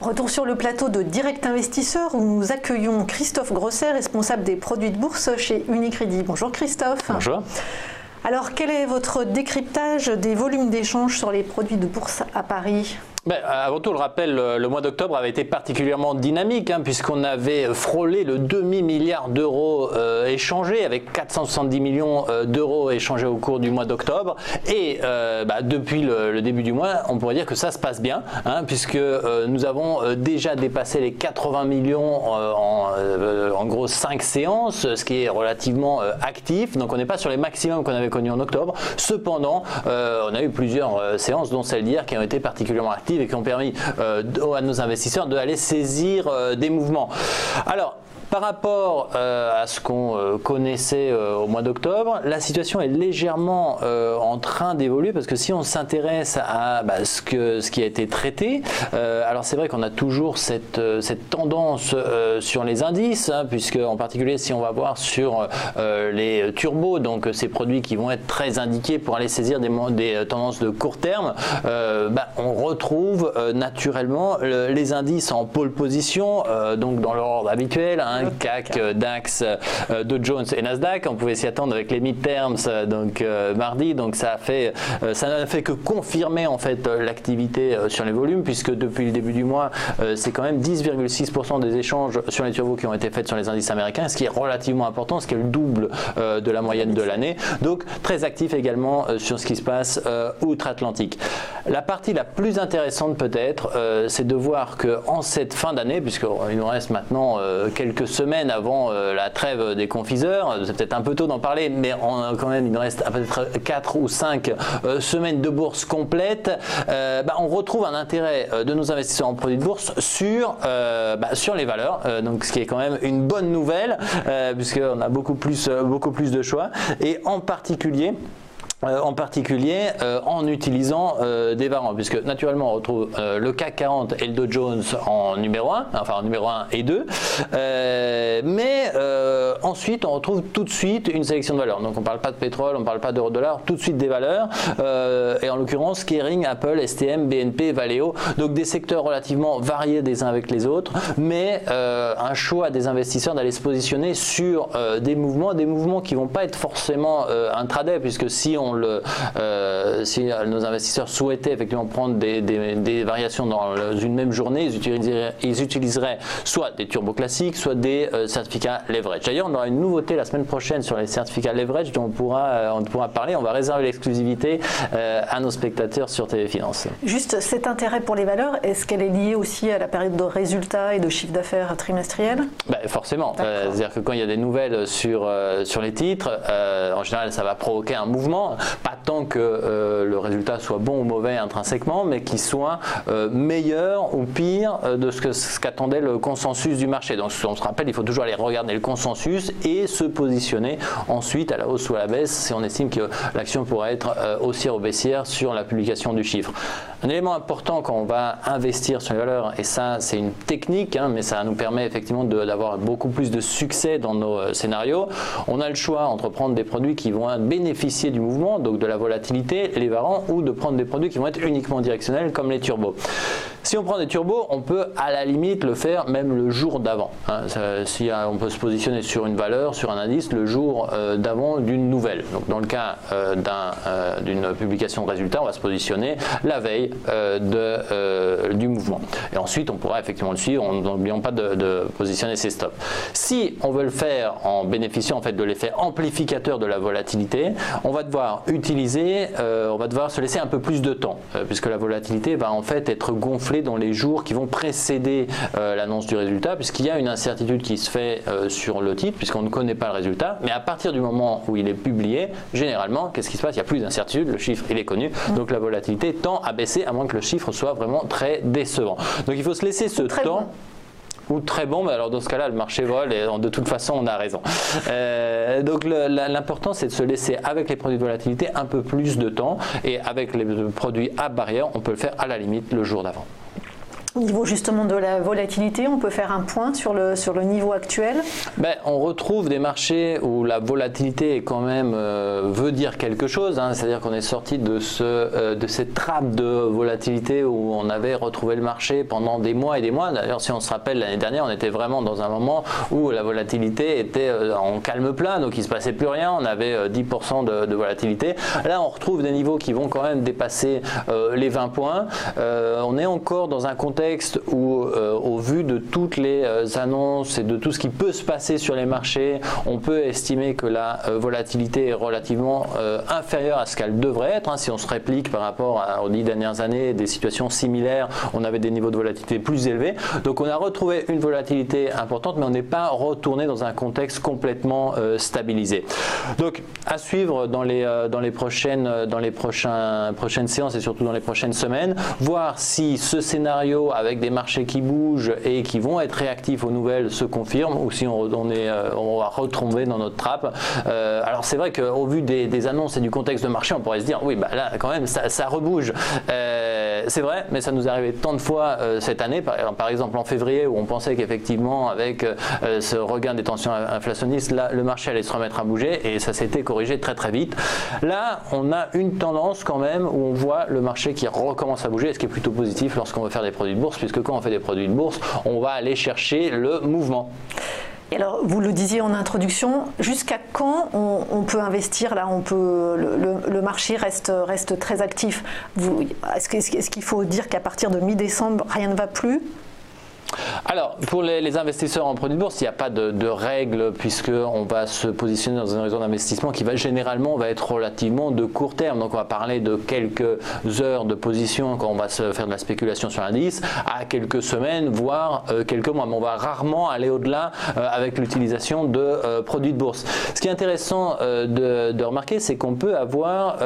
Retour sur le plateau de Direct Investisseur où nous accueillons Christophe Grosset, responsable des produits de bourse chez Unicredit. Bonjour Christophe. Bonjour. Alors quel est votre décryptage des volumes d'échanges sur les produits de bourse à Paris ? Avant tout, le rappel, le mois d'octobre avait été particulièrement dynamique puisqu'on avait frôlé le demi-milliard d'euros échangés avec 470 millions d'euros échangés au cours du mois d'octobre. Et depuis le début du mois, on pourrait dire que ça se passe bien puisque nous avons déjà dépassé les 80 millions en gros 5 séances, ce qui est relativement actif. Donc on n'est pas sur les maximums qu'on avait connus en octobre. Cependant, on a eu plusieurs séances, dont celle d'hier, qui ont été particulièrement actives et qui ont permis à nos investisseurs d'aller saisir des mouvements. Alors, par rapport à ce qu'on connaissait au mois d'octobre, la situation est légèrement en train d'évoluer parce que si on s'intéresse à ce qui a été traité, alors c'est vrai qu'on a toujours cette tendance sur les indices, puisque en particulier si on va voir sur les turbos, donc ces produits qui vont être très indiqués pour aller saisir des tendances de court terme, on retrouve naturellement les indices en pole position, donc dans l'ordre habituel, CAC, DAX, Dow Jones et Nasdaq. On pouvait s'y attendre avec les midterms mardi, donc ça n'a fait que confirmer en fait l'activité sur les volumes, puisque depuis le début du mois, c'est quand même 10,6% des échanges sur les turbos qui ont été faits sur les indices américains, ce qui est relativement important, ce qui est le double de la moyenne de l'année. Donc très actif également sur ce qui se passe outre-Atlantique. La partie la plus intéressante peut-être, c'est de voir qu'en cette fin d'année, puisqu'il nous reste maintenant quelques semaines avant la trêve des confiseurs, c'est peut-être un peu tôt d'en parler, mais quand même il nous reste peut-être 4 ou 5 semaines de bourse complète, on retrouve un intérêt de nos investisseurs en produits de bourse sur les valeurs, donc ce qui est quand même une bonne nouvelle, puisqu'on a beaucoup plus de choix, et en particulier en utilisant des variants, puisque naturellement on retrouve le CAC 40 et le Dow Jones en numéro 1, enfin en numéro 1 et 2, mais ensuite on retrouve tout de suite une sélection de valeurs. Donc on ne parle pas de pétrole, on ne parle pas d'euro-dollar, tout de suite des valeurs, et en l'occurrence Kering, Apple, STM, BNP, Valeo, donc des secteurs relativement variés des uns avec les autres, mais un choix des investisseurs d'aller se positionner sur des mouvements qui ne vont pas être forcément intraday, puisque si nos investisseurs souhaitaient effectivement prendre des variations dans une même journée, ils utiliseraient soit des turbos classiques, soit des certificats leverage. D'ailleurs, on aura une nouveauté la semaine prochaine sur les certificats leverage dont on pourra parler. On va réserver l'exclusivité à nos spectateurs sur Téléfinance. Juste cet intérêt pour les valeurs, est-ce qu'elle est liée aussi à la période de résultats et de chiffre d'affaires trimestriel ? Forcément. C'est-à-dire que quand il y a des nouvelles sur les titres, en général, ça va provoquer un mouvement. Pas tant que le résultat soit bon ou mauvais intrinsèquement, mais qu'il soit meilleur ou pire de ce qu'attendait le consensus du marché. Donc on se rappelle, il faut toujours aller regarder le consensus et se positionner ensuite à la hausse ou à la baisse si on estime que l'action pourrait être haussière ou baissière sur la publication du chiffre. Un élément important quand on va investir sur les valeurs, et ça c'est une technique, mais ça nous permet effectivement d'avoir beaucoup plus de succès dans nos scénarios, on a le choix entre prendre des produits qui vont bénéficier du mouvement, donc de la volatilité, les variants, ou de prendre des produits qui vont être uniquement directionnels comme les turbos. Si on prend des turbos, on peut à la limite le faire même le jour d'avant. On peut se positionner sur une valeur, sur un indice, le jour d'avant d'une nouvelle. Donc dans le cas d'une publication de résultats, on va se positionner la veille du mouvement. Et ensuite, on pourra effectivement le suivre en n'oubliant pas de positionner ses stops. Si on veut le faire en bénéficiant en fait de l'effet amplificateur de la volatilité, on va devoir se laisser un peu plus de temps, puisque la volatilité va en fait être gonflée dans les jours qui vont précéder l'annonce du résultat, puisqu'il y a une incertitude qui se fait sur le titre, puisqu'on ne connaît pas le résultat, mais à partir du moment où il est publié, généralement, qu'est-ce qui se passe? Il n'y a plus d'incertitude, le chiffre il est connu, donc la volatilité tend à baisser, à moins que le chiffre soit vraiment très décevant. Donc il faut se laisser ce temps. Ou très bon, mais alors dans ce cas-là, le marché vole et de toute façon, on a raison. Donc l'important, c'est de se laisser avec les produits de volatilité un peu plus de temps, et avec les produits à barrière, on peut le faire à la limite le jour d'avant. Au niveau justement de la volatilité, on peut faire un point sur le niveau actuel. On retrouve des marchés où la volatilité est quand même veut dire quelque chose, hein. C'est-à-dire qu'on est sorti de cette trappe de volatilité où on avait retrouvé le marché pendant des mois et des mois. D'ailleurs, si on se rappelle, l'année dernière, on était vraiment dans un moment où la volatilité était en calme plat, donc il ne se passait plus rien, on avait 10% de volatilité. Là, on retrouve des niveaux qui vont quand même dépasser les 20 points. On est encore dans un contexte où, au vu de toutes les annonces et de tout ce qui peut se passer sur les marchés, on peut estimer que la volatilité est relativement inférieure à ce qu'elle devrait être, hein. Si on se réplique par rapport aux 10 dernières années, des situations similaires, on avait des niveaux de volatilité plus élevés. Donc on a retrouvé une volatilité importante, mais on n'est pas retourné dans un contexte complètement stabilisé. Donc à suivre dans les prochaines séances et surtout dans les prochaines semaines, voir si ce scénario avec des marchés qui bougent et qui vont être réactifs aux nouvelles se confirme, ou si on va retomber dans notre trappe. Alors c'est vrai qu'au vu des annonces et du contexte de marché, on pourrait se dire oui, là quand même ça rebouge. C'est vrai, mais ça nous est arrivé tant de fois cette année, par exemple en février, où on pensait qu'effectivement avec ce regain des tensions inflationnistes, là, le marché allait se remettre à bouger, et ça s'était corrigé très très vite. Là, on a une tendance quand même où on voit le marché qui recommence à bouger, ce qui est plutôt positif lorsqu'on veut faire des produits de bourse, puisque quand on fait des produits de bourse, on va aller chercher le mouvement. Et alors, vous le disiez en introduction, jusqu'à quand on peut investir là, le marché reste très actif. Est-ce qu'il faut dire qu'à partir de mi-décembre, rien ne va plus ? Alors, pour les investisseurs en produits de bourse, il n'y a pas de règles, puisqu'on va se positionner dans un horizon d'investissement qui va généralement être relativement de court terme. Donc on va parler de quelques heures de position quand on va se faire de la spéculation sur l'indice, à quelques semaines, voire quelques mois. Mais on va rarement aller au-delà avec l'utilisation de produits de bourse. Ce qui est intéressant de remarquer, c'est qu'on peut avoir,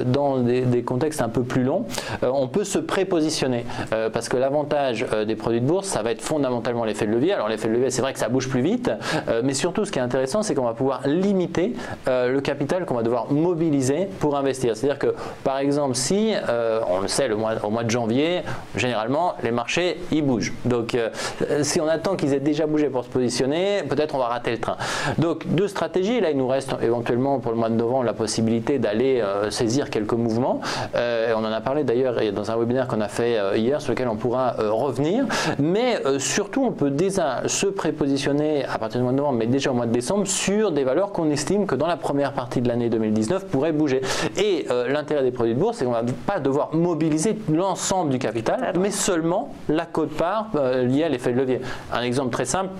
dans des contextes un peu plus longs, on peut se prépositionner. Parce que l'avantage des produits de bourse, ça va être fondamentalement l'effet de levier. Alors l'effet de levier, c'est vrai que ça bouge plus vite, mais surtout ce qui est intéressant, c'est qu'on va pouvoir limiter le capital qu'on va devoir mobiliser pour investir. C'est-à-dire que par exemple, si on le sait, au mois de janvier, généralement les marchés ils bougent. Donc si on attend qu'ils aient déjà bougé pour se positionner, peut-être on va rater le train. Donc deux stratégies. Là, il nous reste éventuellement pour le mois de novembre la possibilité d'aller saisir quelques mouvements. On en a parlé d'ailleurs dans un webinaire qu'on a fait hier, sur lequel on pourra revenir. Mais surtout, on peut déjà se prépositionner à partir du mois de novembre, mais déjà au mois de décembre, sur des valeurs qu'on estime que dans la première partie de l'année 2019 pourraient bouger. Et l'intérêt des produits de bourse, c'est qu'on ne va pas devoir mobiliser l'ensemble du capital, mais seulement la quote-part liée à l'effet de levier. Un exemple très simple.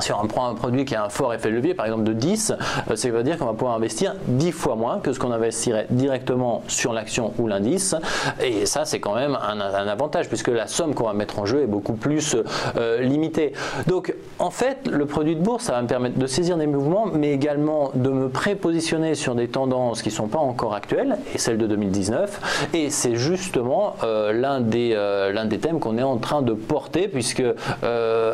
Si on prend un produit qui a un fort effet de levier, par exemple de 10, ça veut dire qu'on va pouvoir investir 10 fois moins que ce qu'on investirait directement sur l'action ou l'indice. Et ça, c'est quand même un avantage, puisque la somme qu'on va mettre en jeu est beaucoup plus limitée. Donc, en fait, le produit de bourse, ça va me permettre de saisir des mouvements, mais également de me prépositionner sur des tendances qui ne sont pas encore actuelles, et celles de 2019. Et c'est justement l'un des thèmes qu'on est en train de porter, puisque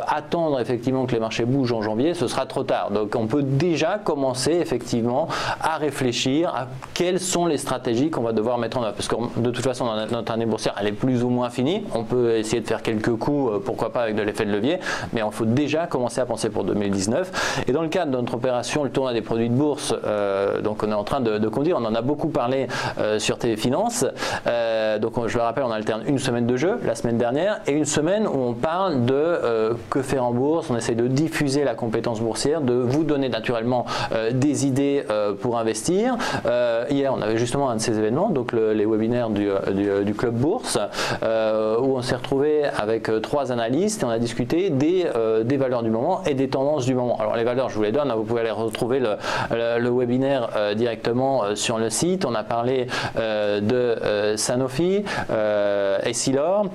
attendre effectivement que les marchés bouge en janvier, ce sera trop tard. Donc on peut déjà commencer effectivement à réfléchir à quelles sont les stratégies qu'on va devoir mettre en œuvre. Parce que de toute façon, notre année boursière, elle est plus ou moins finie. On peut essayer de faire quelques coups, pourquoi pas avec de l'effet de levier, mais il faut déjà commencer à penser pour 2019. Et dans le cadre de notre opération, le tournoi des produits de bourse, donc on est en train de conduire, on en a beaucoup parlé sur TV Finance. Donc je le rappelle, on alterne une semaine de jeu la semaine dernière et une semaine où on parle de que faire en bourse. On essaie de diffuser la compétence boursière, de vous donner naturellement des idées pour investir. Hier, on avait justement un de ces événements, donc les webinaires du Club Bourse, où on s'est retrouvé avec 3 analystes et on a discuté des valeurs du moment et des tendances du moment. Alors les valeurs, je vous les donne, vous pouvez aller retrouver le webinaire directement sur le site. On a parlé de Sanofi, Essilor,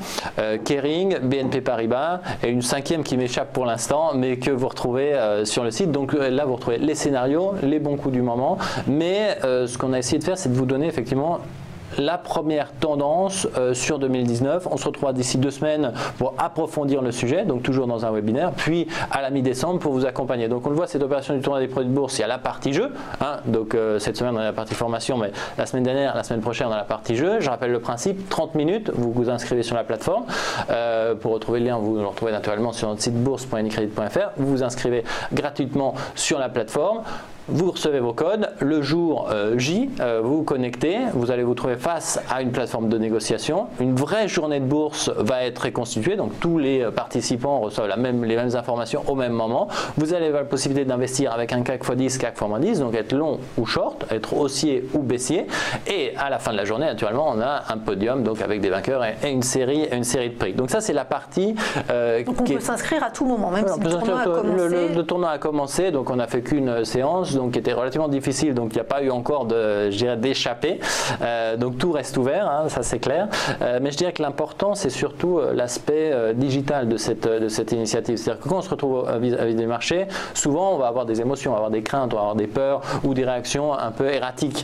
Kering, BNP Paribas et une 5e qui m'échappe pour l'instant, mais que vous retrouvez sur le site. Donc là, vous retrouvez les scénarios, les bons coups du moment, mais ce qu'on a essayé de faire, c'est de vous donner effectivement la première tendance sur 2019. On se retrouvera d'ici 2 semaines pour approfondir le sujet, donc toujours dans un webinaire, puis à la mi-décembre pour vous accompagner. Donc on le voit, cette opération du tournoi des produits de bourse, il y a la partie jeu, hein, donc cette semaine on a la partie formation, mais la semaine dernière, la semaine prochaine on a la partie jeu. Je rappelle le principe, 30 minutes, vous vous inscrivez sur la plateforme. Pour retrouver le lien, vous le retrouvez naturellement sur notre site bourse.unicredit.fr. Vous vous inscrivez gratuitement sur la plateforme. Vous recevez vos codes, le jour J, vous vous connectez, vous allez vous trouver face à une plateforme de négociation. Une vraie journée de bourse va être reconstituée, donc tous les participants reçoivent les mêmes informations au même moment. Vous allez avoir la possibilité d'investir avec un CAC x10, CAC x-10, donc être long ou short, être haussier ou baissier. Et à la fin de la journée, naturellement, on a un podium donc avec des vainqueurs et une série de prix. Donc ça, c'est la partie... donc on peut s'inscrire à tout moment, même si le tournoi a commencé. Le tournoi a commencé, donc on n'a fait qu'une séance, donc qui était relativement difficile, donc il n'y a pas eu encore d'échappée, donc tout reste ouvert, hein, ça c'est clair, mais je dirais que l'important c'est surtout l'aspect digital de cette initiative, c'est-à-dire que quand on se retrouve vis-à-vis des marchés, souvent on va avoir des émotions, on va avoir des craintes, on va avoir des peurs ou des réactions un peu erratiques.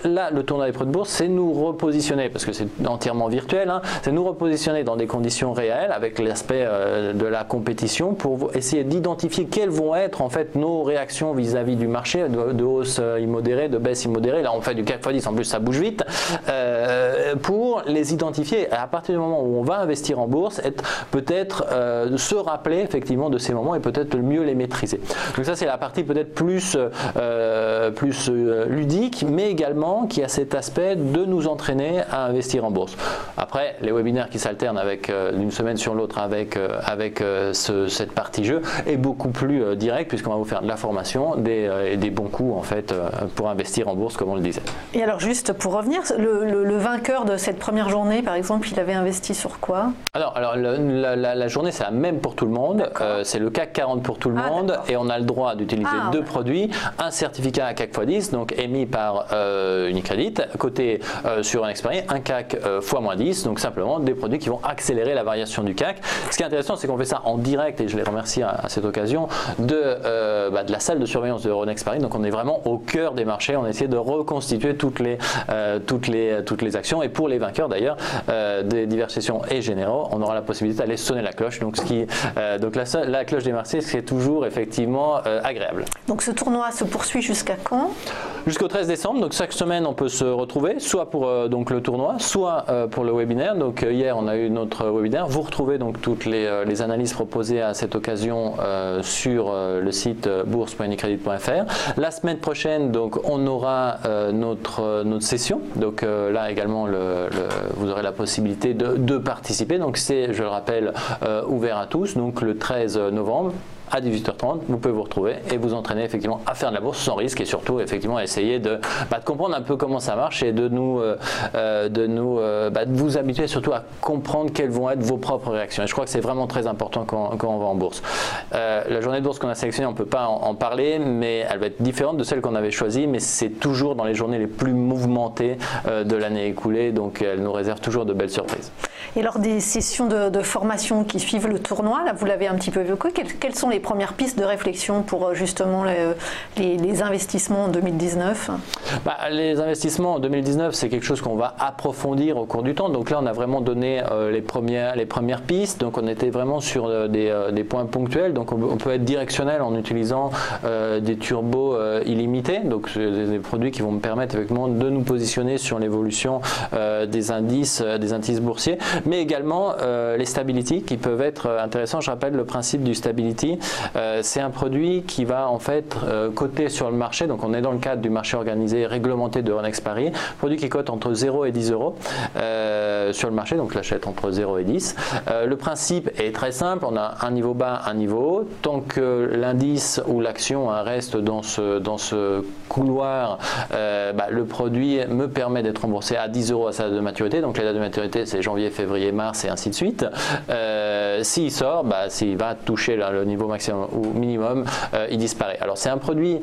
Là, le tournoi des produits de bourse, c'est nous repositionner, parce que c'est entièrement virtuel, hein, c'est nous repositionner dans des conditions réelles avec l'aspect de la compétition pour essayer d'identifier quelles vont être en fait nos réactions vis-à-vis du marché, de hausse immodérée, de baisse immodérée. Là, on fait du CAC x10, en plus ça bouge vite, pour les identifier. À partir du moment où on va investir en bourse, peut-être se rappeler effectivement de ces moments et peut-être mieux les maîtriser. Donc ça, c'est la partie peut-être plus ludique, mais également qui a cet aspect de nous entraîner à investir en bourse. Après, les webinaires qui s'alternent d'une semaine sur l'autre avec cette partie jeu est beaucoup plus direct, puisqu'on va vous faire de la formation et des bons coups en fait pour investir en bourse, comme on le disait. Et alors juste pour revenir, le vainqueur de cette première journée, par exemple, il avait investi sur quoi? Alors la journée, c'est la même pour tout le monde. C'est le CAC 40 pour tout le monde, et on a le droit d'utiliser deux produits, un certificat à CAC x10, donc émis par Unicredit, côté sur un expérience, un CAC x-10, donc simplement des produits qui vont accélérer la variation du CAC. Ce qui est intéressant, c'est qu'on fait ça en direct, et je les remercie à cette occasion, de la salle de surveillance de Euronext Paris. Donc on est vraiment au cœur des marchés, on essaie de reconstituer toutes les actions, et pour les vainqueurs d'ailleurs des diverses sessions et généraux, on aura la possibilité d'aller sonner la cloche, donc la cloche des marchés, ce qui est toujours effectivement agréable. Donc ce tournoi se poursuit jusqu'à quand? Jusqu'au 13 décembre, donc chaque semaine on peut se retrouver, soit pour donc le tournoi, soit pour le webinaire. Donc hier on a eu notre webinaire, vous retrouvez donc toutes les analyses proposées à cette occasion sur le site bourse.unicredit.fr. La semaine prochaine, donc on aura notre session, donc là également vous aurez la possibilité de participer, donc c'est, je le rappelle, ouvert à tous, donc le 13 novembre. À 18h30, vous pouvez vous retrouver et vous entraîner effectivement à faire de la bourse sans risque, et surtout effectivement essayer de comprendre un peu comment ça marche et de vous habituer surtout à comprendre quelles vont être vos propres réactions. Et je crois que c'est vraiment très important quand on va en bourse. La journée de bourse qu'on a sélectionnée, on ne peut pas en parler, mais elle va être différente de celle qu'on avait choisie, mais c'est toujours dans les journées les plus mouvementées de l'année écoulée, donc elle nous réserve toujours de belles surprises. Et lors des sessions de formation qui suivent le tournoi, là vous l'avez un petit peu évoqué, quelles sont les premières pistes de réflexion pour justement les investissements en 2019? Les investissements en 2019, c'est quelque chose qu'on va approfondir au cours du temps. Donc là, on a vraiment donné les premières pistes. Donc on était vraiment sur des points ponctuels. Donc on peut être directionnel en utilisant des turbos illimités. Donc c'est des produits qui vont me permettre effectivement de nous positionner sur l'évolution des indices boursiers, mais également les stability qui peuvent être intéressants. Je rappelle le principe du stability. C'est un produit qui va en fait coter sur le marché, donc on est dans le cadre du marché organisé réglementé de Euronext Paris, produit qui cote entre 0 et 10 euros sur le marché, donc l'achète entre 0 et 10. Le principe est très simple, on a un niveau bas, un niveau haut, tant que l'indice ou l'action reste dans ce couloir, le produit me permet d'être remboursé à 10 euros à sa date de maturité, donc les dates de maturité c'est janvier, février, mars et ainsi de suite. S'il sort, s'il va toucher le niveau maximum ou minimum, il disparaît. Alors c'est un produit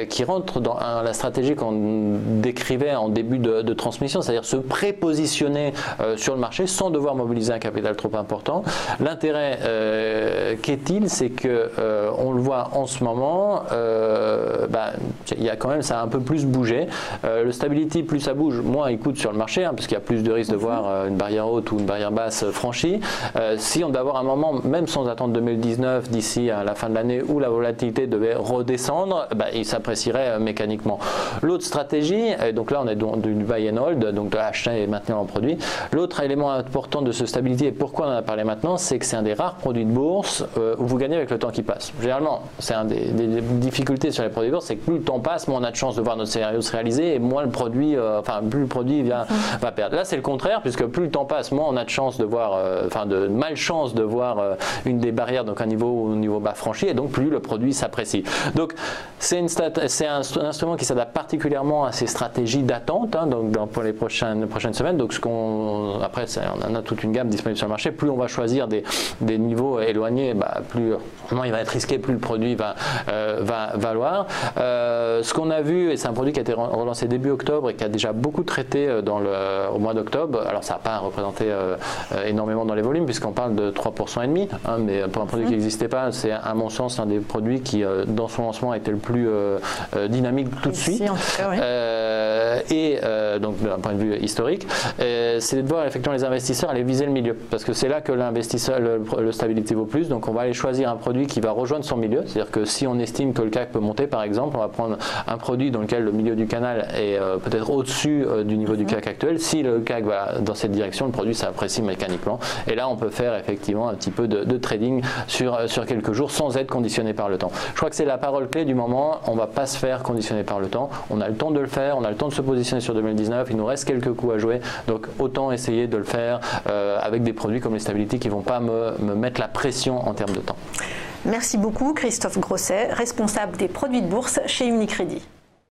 qui rentre dans la stratégie qu'on décrivait en début de transmission, c'est-à-dire se prépositionner sur le marché sans devoir mobiliser un capital trop important. L'intérêt qu'est-il, c'est que on le voit en ce moment, il y a quand même, ça a un peu plus bougé. Le Stability, plus ça bouge, moins il coûte sur le marché, parce qu'il y a plus de risques de voir une barrière haute ou une barrière basse franchie. Si on doit avoir un moment, même sans attendre 2019, d'ici à la fin de l'année, où la volatilité devait redescendre, il s'apprécierait mécaniquement. L'autre stratégie, donc là on est dans du buy and hold, donc de acheter et maintenir en produit. L'autre élément important de ce Stability, et pourquoi on en a parlé maintenant, c'est que c'est un des rares produits de bourse où vous gagnez avec le temps qui passe. Généralement, c'est un des difficultés sur les produits de bourse, c'est que plus le temps passe, moins on a de chances de voir notre scénario se réaliser et moins le produit, plus le produit va perdre. Là, c'est le contraire, puisque plus le temps passe, moins on a de chance de voir, de malchance de voir une des barrières, donc un niveau bas franchi, et donc plus le produit s'apprécie. Donc, c'est un instrument qui s'adapte particulièrement à ces stratégies d'attente, pour les prochaines semaines. Donc, après, on a toute une gamme disponible sur le marché. Plus on va choisir des niveaux éloignés, moins il va être risqué, plus le produit va valoir. Ce qu'on a vu, et c'est un produit qui a été relancé début octobre et qui a déjà beaucoup traité au mois d'octobre, alors ça n'a pas représenté énormément dans les volumes puisqu'on parle de 3,5%, mais pour un produit qui n'existait pas, c'est à mon sens un des produits qui dans son lancement a été le plus dynamique tout de suite. En tout cas, oui. Donc d'un point de vue historique, c'est de voir effectivement les investisseurs aller viser le milieu, parce que c'est là que l'investisseur, le Stability vaut plus. Donc on va aller choisir un produit qui va rejoindre son milieu, c'est-à-dire que si on estime que le CAC peut monter par exemple, on va prendre un produit dans lequel le milieu du canal est peut-être au-dessus du niveau du CAC actuel. Si le CAC va dans cette direction, le produit s'apprécie mécaniquement, et là on peut faire effectivement un petit peu de trading sur quelques jours sans être conditionné par le temps. Je crois que c'est la parole clé du moment, on ne va pas se faire conditionner par le temps, on a le temps de le faire, on a le temps de se positionner sur 2019, il nous reste quelques coups à jouer, donc autant essayer de le faire avec des produits comme les Stability qui ne vont pas me mettre la pression en termes de temps. Merci beaucoup Christophe Grosset, responsable des produits de bourse chez Unicredit.